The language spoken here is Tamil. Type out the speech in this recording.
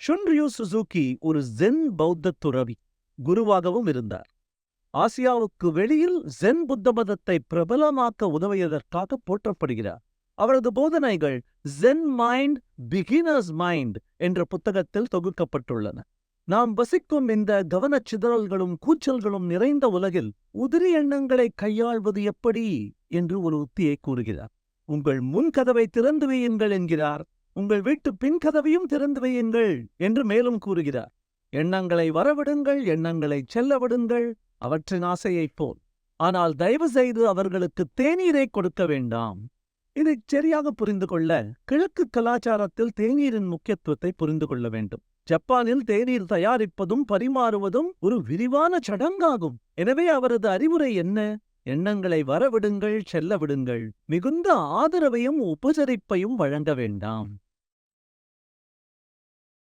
ஷுன்ரியூ சுசுகி ஒரு ஜென் பௌத்த துறவி, குருவாகவும் இருந்தார். ஆசியாவுக்கு வெளியில் ஜென் புத்த மதத்தை பிரபலமாக்க உதவியதற்காக போற்றப்படுகிறார். அவரது போதனைகள் ஜென் மைண்ட், பிகினர்ஸ் மைண்ட் என்ற புத்தகத்தில் தொகுக்கப்பட்டுள்ளன. நாம் வசிக்கும் இந்த கவனச்சிதறல்களும் கூச்சல்களும் நிறைந்த உலகில் உதிரி எண்ணங்களை கையாள்வது எப்படி என்று ஒரு உத்தியை கூறுகிறார். உங்கள் முன் கதவை திறந்து வையுங்கள் என்கிறார். உங்கள் வீட்டு பின் கதவையும் திறந்து வையுங்கள் என்று மேலும் கூறுகிறார். எண்ணங்களை வரவிடுங்கள், எண்ணங்களை செல்ல விடுங்கள், அவற்றின் ஆசையைப் போல். ஆனால் தயவு செய்து அவர்களுக்கு தேநீரை கொடுக்க வேண்டாம். இதை சரியாக புரிந்து கொள்ள கிழக்கு கலாச்சாரத்தில் தேநீரின் முக்கியத்துவத்தை புரிந்து கொள்ள வேண்டும். ஜப்பானில் தேநீர் தயாரிப்பதும் பரிமாறுவதும் ஒரு விரிவான சடங்காகும். எனவே அவரது அறிவுரை என்ன? எண்ணங்களை வரவிடுங்கள், செல்ல விடுங்கள். மிகுந்த ஆதரவையும் உபசரிப்பையும் வழங்க வேண்டாம்.